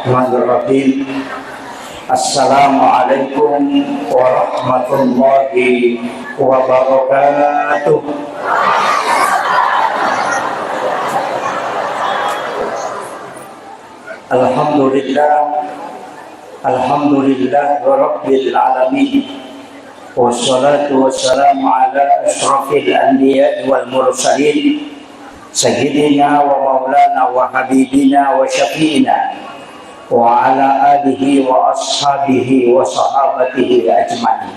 Bismillahirrahmanirrahim. Assalamualaikum warahmatullahi wabarakatuh. Alhamdulillah rabbil alamin. Wassalatu wassalamu ala asyrafil anbiya'i wal mursalin sayyidina wa maulana wa habibina wa syafi'ina wa ala alihi wa ashabihi wa sahabatihi ajma'in.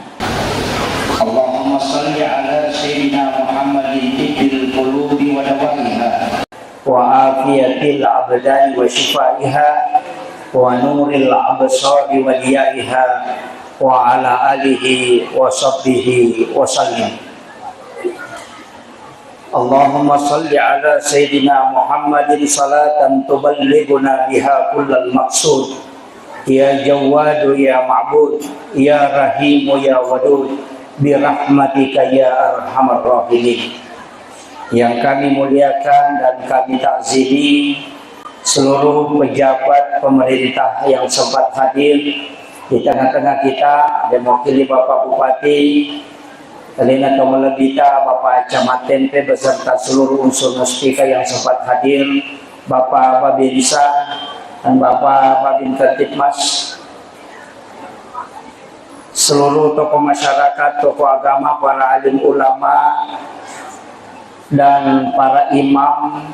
Allahumma salli ala sayyidina Muhammadin tibbil qulubi wa dawaiha wa afiyatil abdani wa shifaiha wa nuril absari wa diyaiha wa ala alihi wa sahbihi wa sallim. Allahumma salli ala sayyidina Muhammadin salatan tuballighuna biha kullal maqsud. Ya Jawadu ya Ma'bud, ya Rahimu ya Wadud, birahmatika ya arhamar rahimin. Yang kami muliakan dan kami takzimi seluruh pejabat pemerintah yang sempat hadir di tengah-tengah kita, ada mewakili Bapak Bupati Kalina Tomalabita, Bapak Camat Tempe beserta seluruh unsur muspika yang sempat hadir, Bapak Babinsa dan Bapak Babin Tertibmas, seluruh tokoh masyarakat, tokoh agama, para alim ulama dan para imam,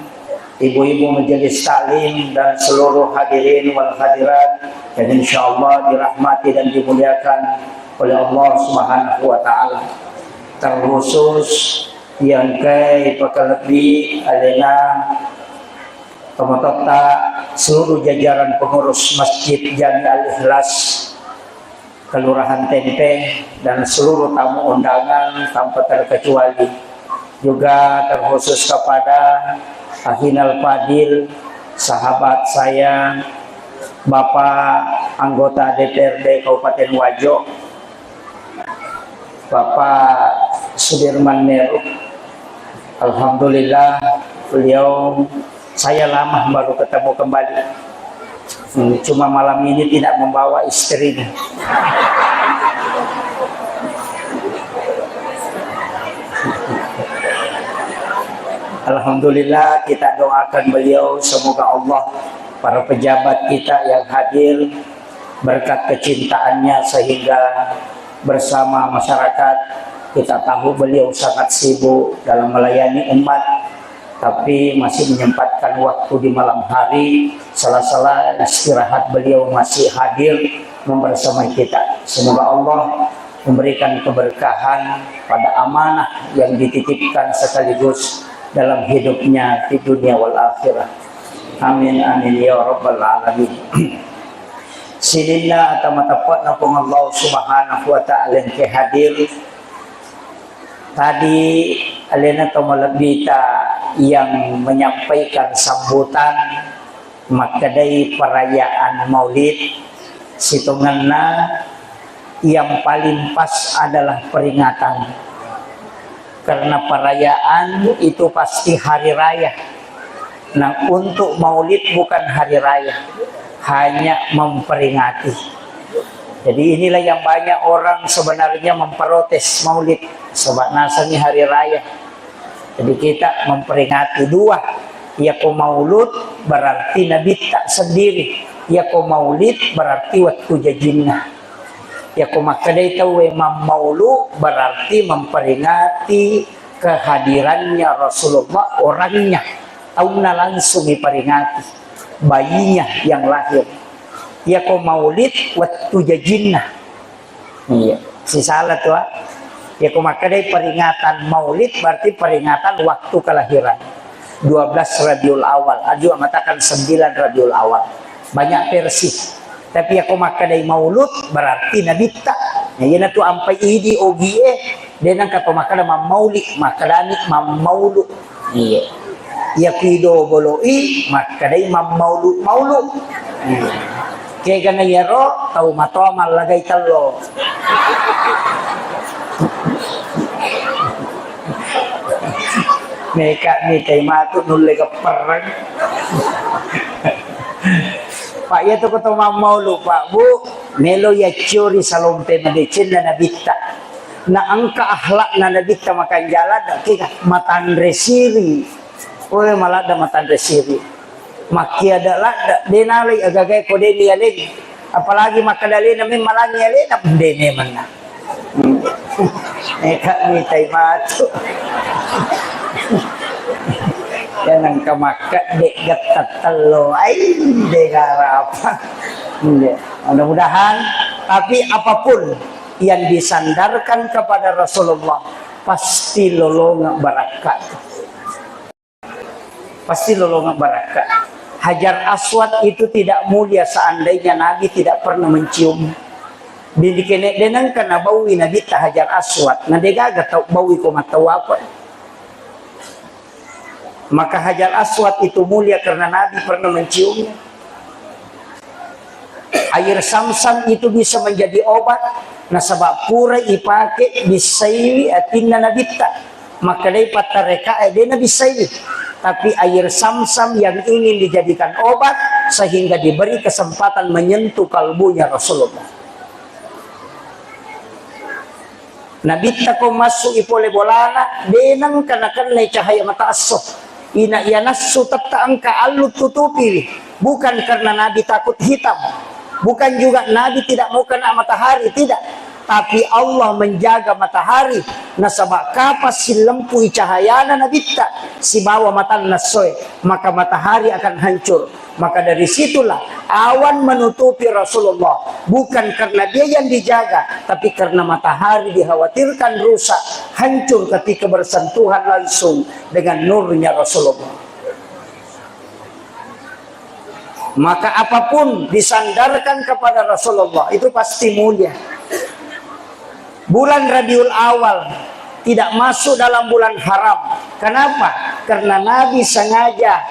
ibu-ibu majelis taklim dan seluruh hadirin wal hadirat yang insyaallah dirahmati dan dimuliakan oleh Allah Subhanahu wa taala. Terkhusus yang kai pakalebi alena pemerintah seluruh jajaran pengurus Masjid Jami Al-Ikhlas Kelurahan Tempe dan seluruh tamu undangan tanpa terkecuali, juga terkhusus kepada Ahinal Fadil, sahabat saya, Bapak anggota DPRD Kabupaten Wajo, Bapak Sudirman Meru. Alhamdulillah beliau saya lama baru ketemu kembali. Cuma malam ini tidak membawa istrinya. Alhamdulillah kita doakan beliau semoga Allah, para pejabat kita yang hadir berkat kecintaannya sehingga bersama masyarakat. Kita tahu beliau sangat sibuk dalam melayani umat, tapi masih menyempatkan waktu di malam hari, sela-sela istirahat beliau masih hadir membersamai kita. Semoga Allah memberikan keberkahan pada amanah yang dititipkan sekaligus dalam hidupnya di dunia wal akhirah. Amin amin ya rabbal alamin. Sinillah atau matapat napung Allah Subhanahu wa ta'ala yang hadir tadi alena tomalabita yang menyampaikan sambutan makadai perayaan Maulid situnganna yang paling pas adalah peringatan, karena perayaan itu pasti hari raya. Nah, untuk Maulid bukan hari raya, hanya memperingati. Jadi inilah yang banyak orang sebenarnya memprotes Maulid, sebab nasanya hari raya. Jadi kita memperingati dua, ya ko maulud berarti Nabi tak sendiri, ya ko maulid berarti waktu jajinna. Ya ko makadai tahu maulu berarti memperingati kehadirannya Rasulullah, orangnya. Tauna langsung diperingati bayinya yang lahir. Ya ko maulid waktu jajinna. Iya, si salah tuh. Ya ko makadai peringatan Maulid berarti peringatan waktu kelahiran. 12 Rabiul Awal. Aju mengatakan 9 Rabiul Awal. Banyak versi. Tapi ya ko makadai Maulud berarti Nabi tak. Ya yana tu ampai idi ogie denang kata makada maulid makadani maulud. Iya. Ya kido boloi makadai maulud maulud. Iya. Kaya gana yero tau matomal lagay talo. Meka ni kay matut nulle ka perang. Pak ya tu kata mau lupa bu melo ya curi salompe medicin na nabita na angka akhlak na nabita makan jalan kita matan resiri oleh malah ada matan resiri maki ada lah denali agak kode dia lagi apalagi makan dali namin malangi ali na dene mana kak ni tay matu yan ang kamaka dek gatat telo ay degara apa mudah-mudahan tapi apapun yang disandarkan kepada Rasulullah pasti lolongan barakat, pasti lolongan barakat. Hajar Aswad itu tidak mulia seandainya Nabi tidak pernah mencium. Bini kene denang kana bawi Nabi ta Hajar Aswad nadegaga tau bawi ko mataw apa. Maka Hajar Aswad itu mulia karena Nabi pernah menciumnya. Air Samsam itu bisa menjadi obat. Nah sebab pura ipake bisaiwi atinna nabita. Maka dari patareka dia bisaiwi. Tapi air Samsam yang ingin dijadikan obat sehingga diberi kesempatan menyentuh kalbunya Rasulullah. Nabita ko masuk ipole bolana denang kanakan lay cahaya mata aso. Ina yanasu tapta angka alut tutupi. Bukan karena Nabi takut hitam. Bukan juga Nabi tidak mau kena matahari, tidak. Tapi Allah menjaga matahari. Nasabak kapas si lempu cahayana nabita si bawa mata nasoy, maka matahari akan hancur. Maka dari situlah awan menutupi Rasulullah. Bukan karena dia yang dijaga, tapi karena matahari dikhawatirkan rusak, hancur ketika bersentuhan langsung dengan nurnya Rasulullah. Maka apapun disandarkan kepada Rasulullah itu pasti mulia. Bulan Rabiul Awal tidak masuk dalam bulan haram. Kenapa? Karena Nabi sengaja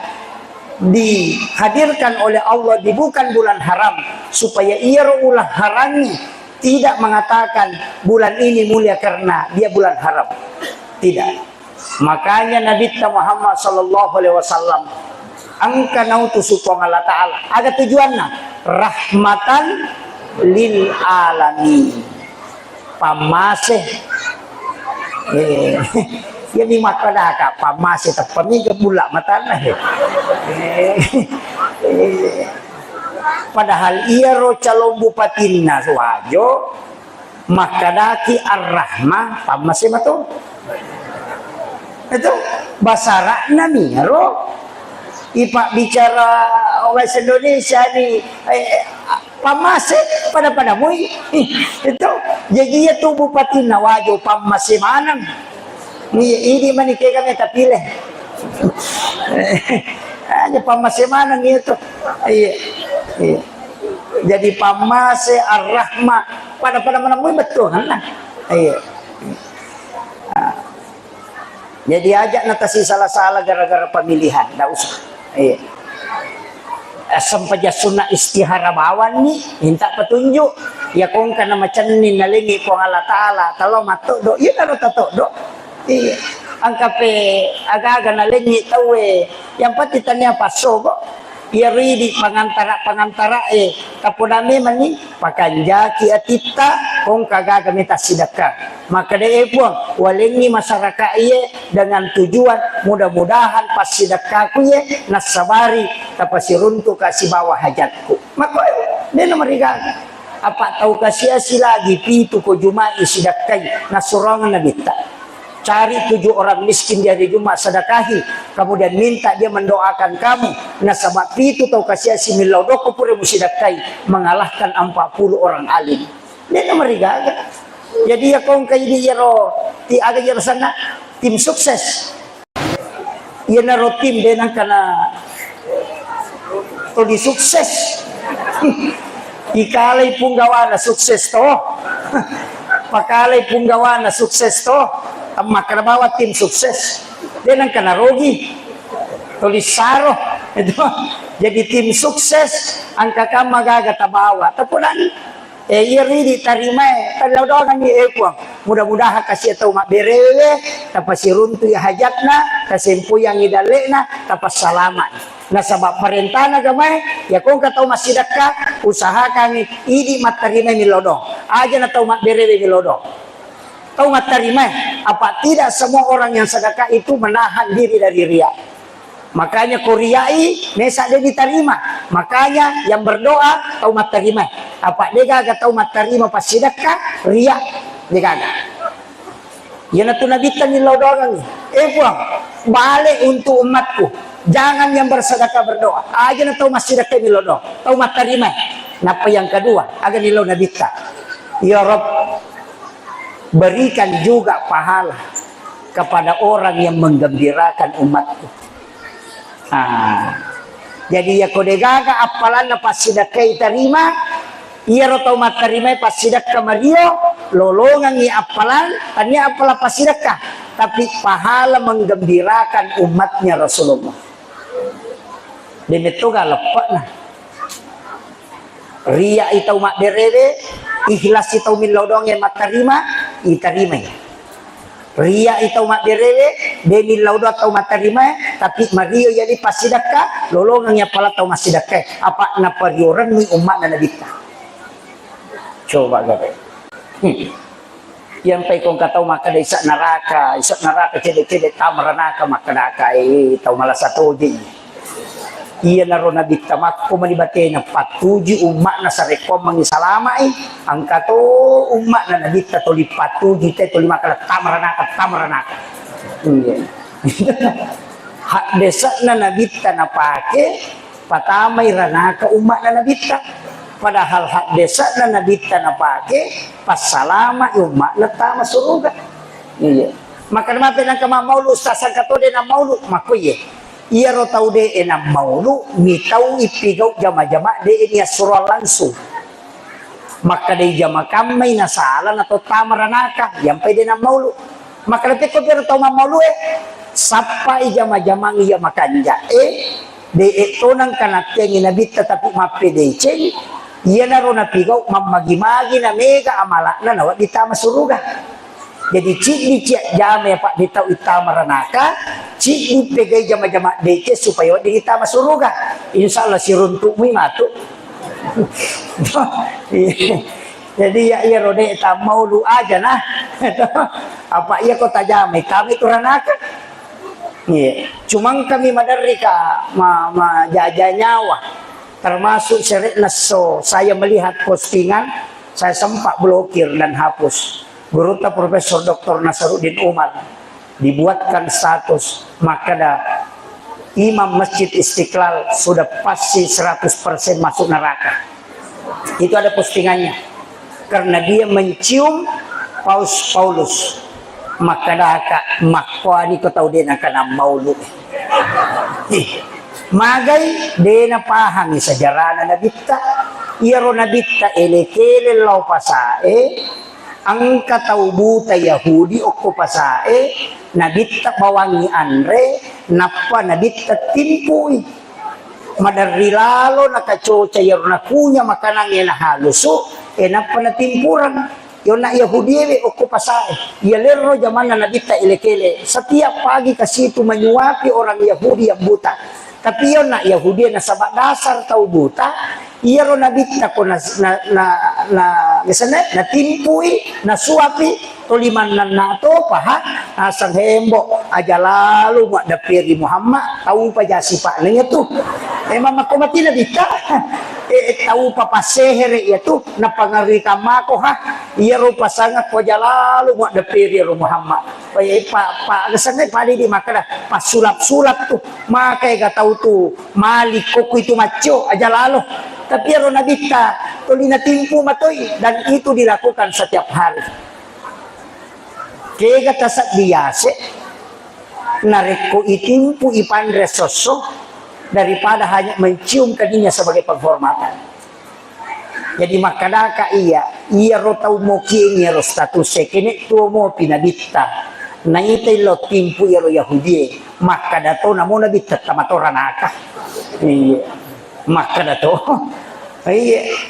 dihadirkan oleh Allah di bukan bulan haram supaya ia ulah haramnya tidak mengatakan bulan ini mulia karena dia bulan haram. Tidak. Makanya Nabi Muhammad SAW angka nautu supong Allah Ta'ala ada tujuannya rahmatan lil alamin pamase ya di makadaka pamase tapami gebula matana padahal ia ro calon bupatina wajo makadaki ar-rahmah pamase mato itu basara nami ro ipak bicara bahasa Indonesia ni pamase pada mui itu jadi ya tu bupati nawajo pamase manang ini manike kami tapileh hanya pamase manang itu jadi pamase ar-rahmah pada mana mui betul kan iya. Jadi ajak natasi salah-salah gara-gara pemilihan enggak usah. Iya. Sampaja sunnah istihara bawan nih minta petunjuk ya kong kana macam ni nalingi kong Allah Ta'ala kalau matok do iya naro tatok do iya angkape aga-aga nalingi tawe yang pati tanya paso kok iya ridi pangantara kapunami mani pakanjaki atita kong kagaga minta sidakah maka dia pun walingi masyarakat iya dengan tujuan mudah-mudahan pas sidakahku iya nasabari tapasi runtuh kasih bawah hajatku maka dia nomor riga apa tahu kasih lagi pitu ko jumai sidakai nasurangan nabita cari 7 orang miskin di hari Jumat sedekahi kemudian minta dia mendoakan kamu nasabak pitu tahu kasih milau doko pure musidakai mengalahkan 40 orang alim dia nomor riga jadi ya kau kayak dia ro ti ada jero sana tim sukses ia naro tim denang kana to di sukses ikalay punggawana sukses to pakalay punggawana sukses to maka bawa tim sukses denang kana rogi tulisaro itu jadi tim sukses angka kama gaga tabawa tapunan iri diterima kalau doang ni kuang mudah-mudahan kasih tahu mak berewe tapasi runtu ya hajatna kasempu yang idalena tapas salamat na sabab perintah na gamay ya kung kataw masidaka usahakan idi matarima milodong aja na tahu mak berewe milodong tahu matarima apa tidak semua orang yang sedekah itu menahan diri dari riya. Makanya kuriai nesa dia diterima. Makanya yang berdoa tahu terima. Apa dia gak tahu terima pas sedekah riak dia gak. Ya natu nabi tani lodongan. Puang balik untuk umatku. Jangan yang bersedekah berdoa. Aja na tahu sedekah ni lodong. Tahu terima. Napa yang kedua agar nilau nabi ta. Ya Rabb berikan juga pahala kepada orang yang menggembirakan umatku. Jadi ya kode gaga apalan na pasidakai terima iya ro tau terima pasidakah Mario lolongan ni apalan tanya apalah pasidakah tapi pahala menggembirakan umatnya Rasulullah demi toga lepak nah ria itau mak berere ikhlas itau min lodong yang mak terima iterima ya ria itau mak berewe deni laudo atau matarima tapi Mario jadi pasidaka lolongnya pala tau masidaka apa na parioran mi umat na nabita coba gabe yang pai kong katau maka isak neraka cedek-cedek tamranaka maka daka tau malas satu di iya naro nabi tamak ko manibate na patuji umat na sarekom mangisalamai angkato umat na nabi ta toli patuji te toli makala tamranaka iya hak desa na nabi ta na pake patamay ranaka umat na nabi ta padahal hak desa na nabi ta na pake pasalama umat na tama suruga iya maka naman pinang kamamaulu sa sangkatode na maulu makuye iya ro tau de enam maulu mitau ipigau jama-jama de ini surah langsung maka de jama kamay na salan atau tamaranaka yang pwede na maulu maka lepe ko pero tau maulu sampai jama-jama iya makanja de ito nang kanateng inabit tapi mapede ceng iya na ro napigau mamagi-magi na mega amala na nawat di tama suruga. Jadi cik jame pak ditau itama ranaka, cik pegai jama-jama dece supaya di kita masuruga. Insya Allah si runtuk matu. Jadi ya iya rode tak mau lu aja nah. Apa iya kota jame kami itu ranaka. Iya. Cuma kami madarika jaja nyawa. Termasuk seret naso saya melihat postingan, saya sempat blokir dan hapus. Guruta Profesor Dr. Nasaruddin Umar dibuatkan status maka dah imam Masjid Istiqlal sudah pasti 100% masuk neraka. Itu ada postingannya karena dia mencium Paus Paulus maka dah makwani ko tau din akan maulud magai dena pahami sejarah nabita iro nabita elekele lau pasae ang kataubuta Yahudi o kupasae nabita bawangi andre napa nabita timpuy madari lalo nakacoca yaro nakunya makanang na haluso napa na timpuran yon na Yahudi o kupasae yalero zaman na nabita ilekele setiap pagi kasi itu menyuapi orang Yahudi yang buta tapi yon na Yahudi na sabak dasar tau buta iya ro nabita ko na timpuy na suapi tuliman na to paha asang hembo aja lalu mak dapiri Muhammad tahu pa jasi pak nanya tu mama ko mati nabita tahu pa pasehere itu na pangari kamako ha iya ro pasangat ko jalalu mak dapiri Muhammad pa kesane padi di makada pasulap-sulap tu makai ga tahu tu maliko ko itu macho aja lalu tapi ro nabita tulina timpu matoy dan itu dilakukan setiap hari kega tasak biase nareko itimpu ipandre soso daripada hanya mencium kadinya sebagai penghormatan jadi makadaka iya ro tau mo kieng ro status kene tuo mo pinabita na itay lo timpu iro Yahudi makadato namo nabita tamatoranaka iya makadato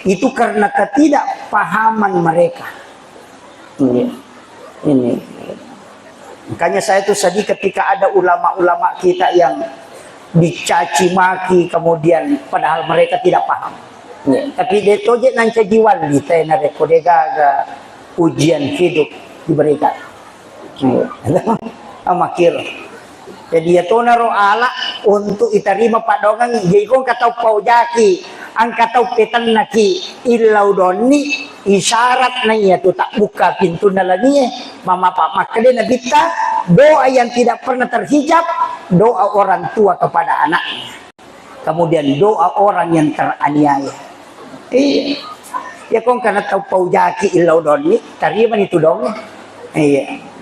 Itu karena ketidakpahaman mereka. Ini. Makanya saya tuh sedih ketika ada ulama-ulama kita yang dicaci maki kemudian padahal mereka tidak paham. Tapi dia toje nanca jiwan di tena rekodega ujian hidup diberikan. Amakir. Jadi ya tonaro ala untuk iterima pak dongang jadi kong katau pau jaki angka tau petan naki ilau doni isyarat na iya tu tak buka pintu nalani mama pak makade nabita doa yang tidak pernah terhijab doa orang tua kepada anaknya kemudian doa orang yang teraniaya ya kong karena tau pau jaki ilau doni terima itu dong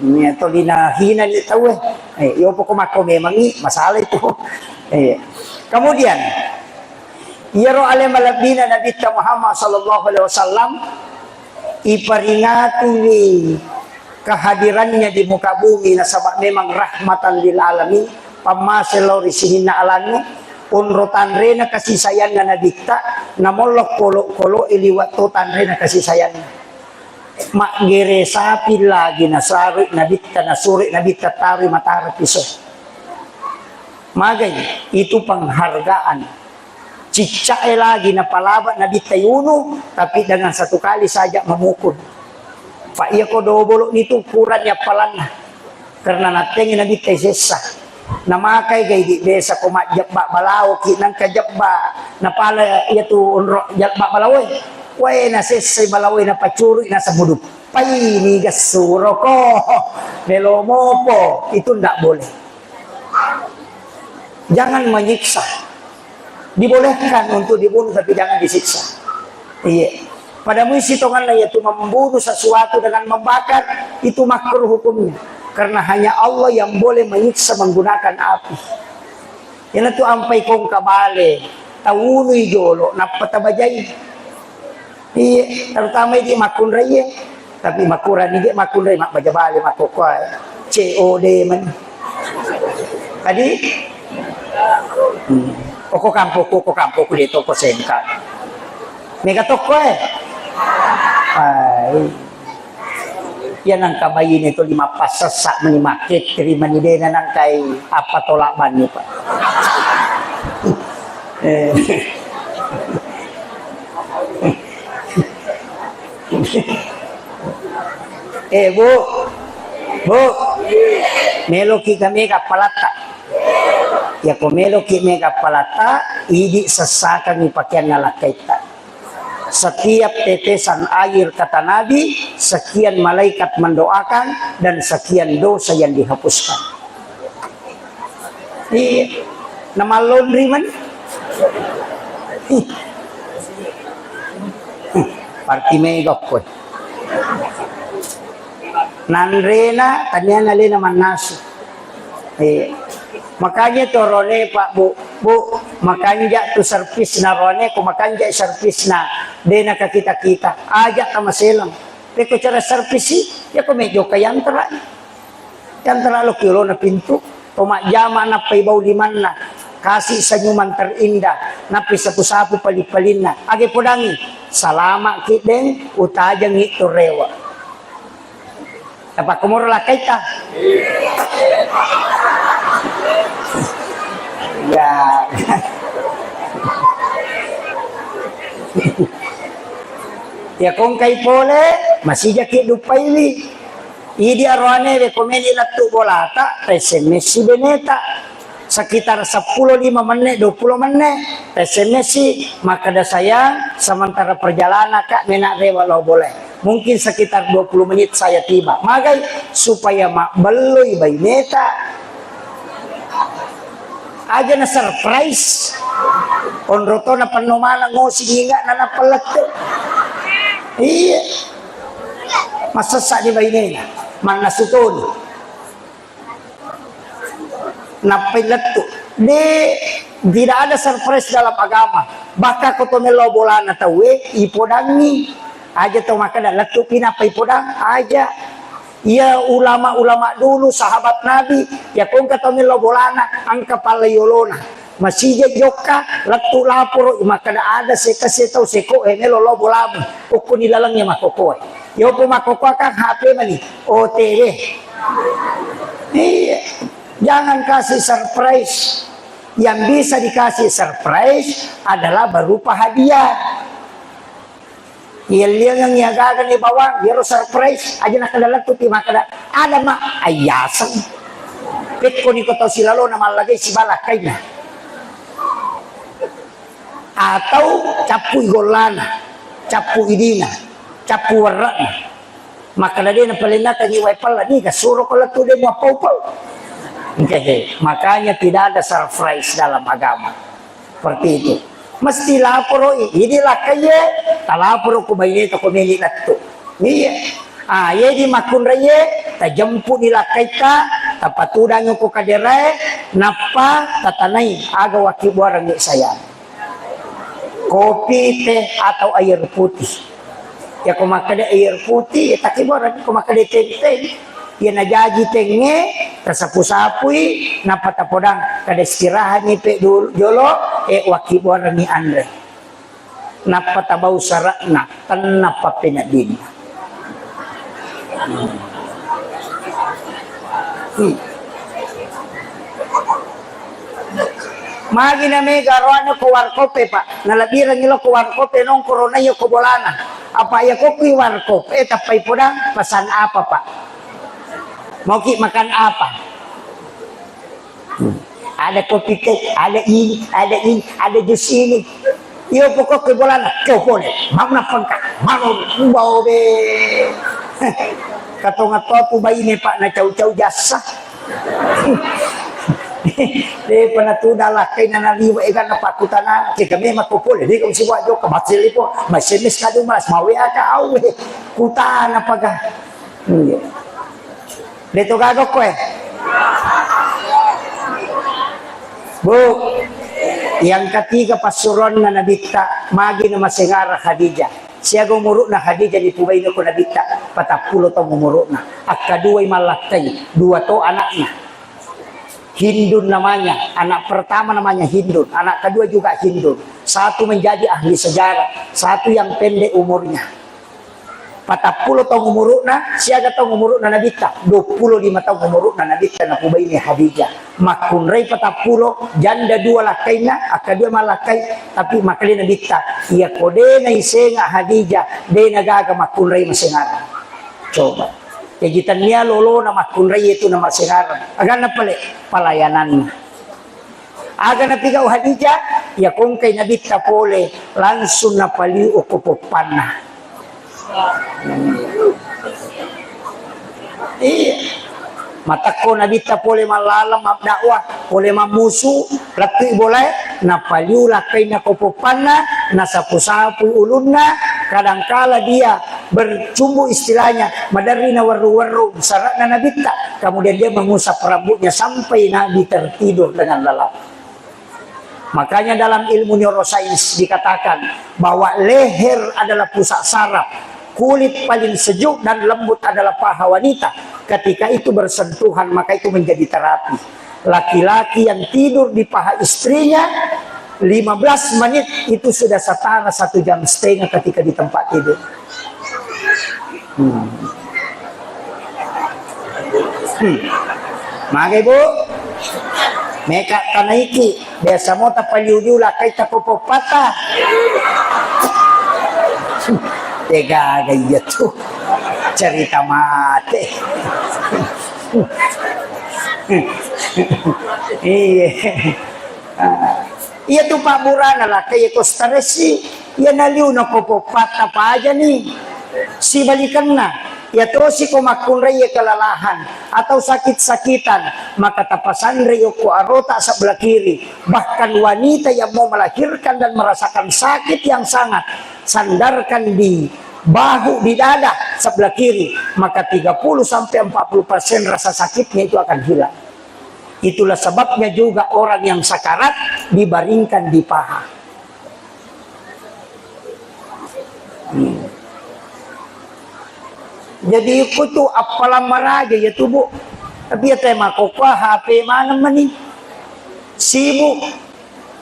ini atau lina hina ni tahu yo pokok mako memang ni masalah itu kemudian yaro ale malabina Nabi Muhammad sallallahu alaihi wasallam iperingati kehadirannya di muka bumi nasabak memang rahmatan lil alamin pamaselo risihina alami unrutan rena kasih sayang na Nabi namolok kolo iliwat tan rena kasih sayang mak gere sapi lagi nasari nabita nasuri nabita tari matahari pisau magai itu penghargaan cicak lagi na palabat nabita yuno tapi dengan satu kali saja memukul pak iya ko dobolo itu ukurannya palana karena natengin nabita sesa namakai gay di desa ko majabba balaw kinang kajabba napala iya tu unro jabba balaw Wai na sesay balaway na pacuri na sa mudup. Pay ni gasuro ko. Melomo po. Itu tidak boleh. Jangan menyiksa. Dibolehkan untuk dibunuh tapi jangan disiksa. Iya. Pada misi tongan lah yaitu membunuh sesuatu dengan membakar itu makruh hukumnya. Karena hanya Allah yang boleh menyiksa menggunakan api. Yan itu ampai kong kabale. Tawunoy jolo. Napatabajay. Iya, terutama ini makun raya, tapi makuran ini makun raya mak baca balik mak kokoi, COD man. Tadi, koko kampo ku di toko sengkat. Mega toko yan ang kamayin ito 5 pasasak manimakit, terima ni dena nang kay apa tolaban niyo pa. Bu, meloki kami kapalata. Ya ko meloki me kapalata, idi sasakan ni pakaian nalakaita. Setiap tetesan air kata Nabi, sekian malaikat mendoakan dan sekian dosa yang dihapuskan. Nama laundry man. Parti megok ko. Nanrena tanya nali naman naso. Makanya to rone Pak Bu, makanya tu servis na rone ko makanya servis na dena ka kita aja kama selang. Pero cara servis ya ko medyo kayantara. Yantara lo kilo na pintu, pemajama na paibaw liman na. Kasih senyuman terindah napi sapu-sapu palipalin na age podangi salama kiden utajang itu rewa apa kumur lakay ta ya ya kung kay pole masija kidupay li idi arwane be komeni latu bolata SMS si beneta sekitar 10-5 menit 20 menit SMS maka ada sayang sementara perjalanan kak menak rewa lo boleh mungkin sekitar 20 menit saya tiba magai supaya mak beloy bay neta aja na surprise onroto na panumala ngosi hinga na napalak iya masasa di bay neta man nasutun napilat tu tidak ada surprise dalam agama baka ko to melo bola na tawe ipodangi aja to maka dalat tu pinapay podang aja ya ulama-ulama dulu sahabat Nabi ya kung ka to melo bola na ang kapalayolona masih joka latu lapor maka ada sekasih tahu seko melo lobo labu uku nilalangnya makoko yo po makoko kan HP mani OTW. Iya, jangan kasih surprise. Yang bisa dikasih surprise adalah berupa hadiah. Iya yang niagagan di bawah biar surprise aja nak adalah tuti maka ada mak ayasan petko ni ko tahu silalo na malagay si balakay na atau capu igolana capu idina capu warna maka na din na palina kanyi waipal lagi kasuro ko latu din mo pau-pau. Okay. Makanya tidak ada surprise dalam agama seperti itu. Mesti lapor inilah kaya talapor ko bayi to kumili latu iya ya di makun raya tajempu nila kaita tapatudan ko kadere napa tatanay aga waki buarang saya kopi teh atau air putih ya kumakade air putih taki buarang kumakade teh ya najaji tenge tasapu-sapui napa tapodang kada istirahat ni pe jolo waki buarang ni andre napa tabau sarakna tanapa penadin. Magi na may garuan ko warkope pa nalabiran nila ko warkope nung corona yo ko bolana apa ya ko ki warkope tapay podang pasan apa pa mau ki makan apa ada kopi teh ada jus ini yo pokok ke bolana kau boleh mau na pangka mau bau be katong atu bayi ni pak na cau-cau jasa de panatuda lakay na naliwa ikan na pakutana kay kami makupul di ko si wajo ka batsili po masimis ka dumas mawi ka awe kuta na paga dito gagok ko Bu yang ketiga pasuron na nabita magi na masingara Khadijah siya gumuro na Khadijah di tubay na ko nabita patapulo to gumuro na at kaduay malakay dua to anaknya Hindun namanya, anak pertama namanya Hindun, anak kedua juga Hindun. Satu menjadi ahli sejarah, satu yang pendek umurnya. 40 tahun umurna, siaga tahun umurna nabita, 25 tahun umurna nabita na kubay ni Khadijah. Makunray 40, janda dua lakayna, akadua malakay, tapi makali nabita. Iya kode na isenga Khadijah, de nagaga makunray masingaran. Coba. Kegiatan niya lolo na makunray itu na masingaran. Agan na palayanan. Agan na pigaw Khadijah, ya kung kay nabita pole, langsung na paliu kupupan na. Iya. Matako nabita pole malalam dakwah, pole mamusu, lati boleh, napaliula kay nakupupana, nasapu-sapu ulunna, kadangkala dia bercumbu istilahnya, madari na waru-waru, sarat na nabita, kemudian dia mengusap rambutnya sampai Nabi tertidur dengan lelap. Makanya dalam ilmu neuroscience dikatakan bahwa leher adalah pusat saraf, kulit paling sejuk dan lembut adalah paha wanita. Ketika itu bersentuhan maka itu menjadi terapi. Laki-laki yang tidur di paha istrinya 15 menit itu sudah setara 1,5 jam ketika di tempat tidur. Maka ibu meka tanaiki biasa mo tapaliu-liu lakay tapopopata. Tega gaya tuh cerita mati. Iya tuh Pak Burana lah kayak kostaresi ya naliu na popopata pa aja nih si balikan na ya terus si kumakunray ya kelalahan atau sakit-sakitan maka tapasan reyo ko arota sa belah kiri bahkan wanita yang mau melahirkan dan merasakan sakit yang sangat sandarkan di bahu di dada sebelah kiri maka 30-40% rasa sakitnya itu akan hilang. Itulah sebabnya juga orang yang sakarat dibaringkan di paha. Jadi aku tuh apalah maraja ya tuh Bu. Tapi ya tema kokwa HP mana mani sibuk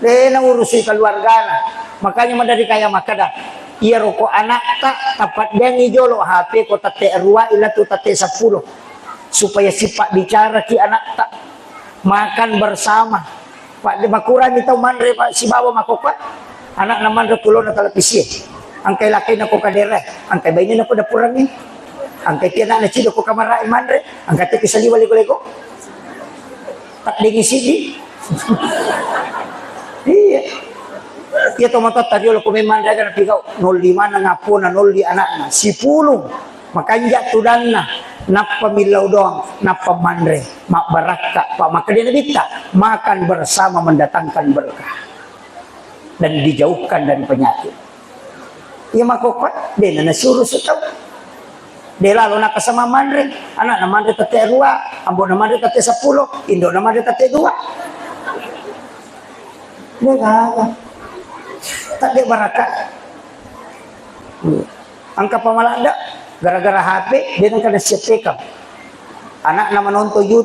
Dia na urusi keluarga na. Makanya madari kaya makada. Iya roko anak tak tapat dia ngijolo HP ko tate rua ila tu tate 10. Supaya sifat bicara ki anak tak makan bersama. Pak di makuran itu mandre pak si bawa makokat. Anak naman do tulon na televisi. Angkai laki na ko kadere. Angkai bayi na ko dapuran ni. Angkai tiana na cido ko kamara mandre. Angkai te kisali wali ko. Tak dingisi di. Iya. Iya tomato tadi lo kumeman daga na pigaw 05 na ngapo na 0 di anak na 10 makanja tudan na napamilaw doang napamandre mak baraka pa makadina bita makan bersama mendatangkan berkah dan dijauhkan dari penyakit. Iya makokot dia na suruh setau dia lalu nak sama mandre anak na mandre tate 2 ambo na mandre tate 10 indo na mandre tate 2 dia kagak tak ada barakah. Angka pamalada gara-gara HP dia nak kena siap anak nama nonton YouTube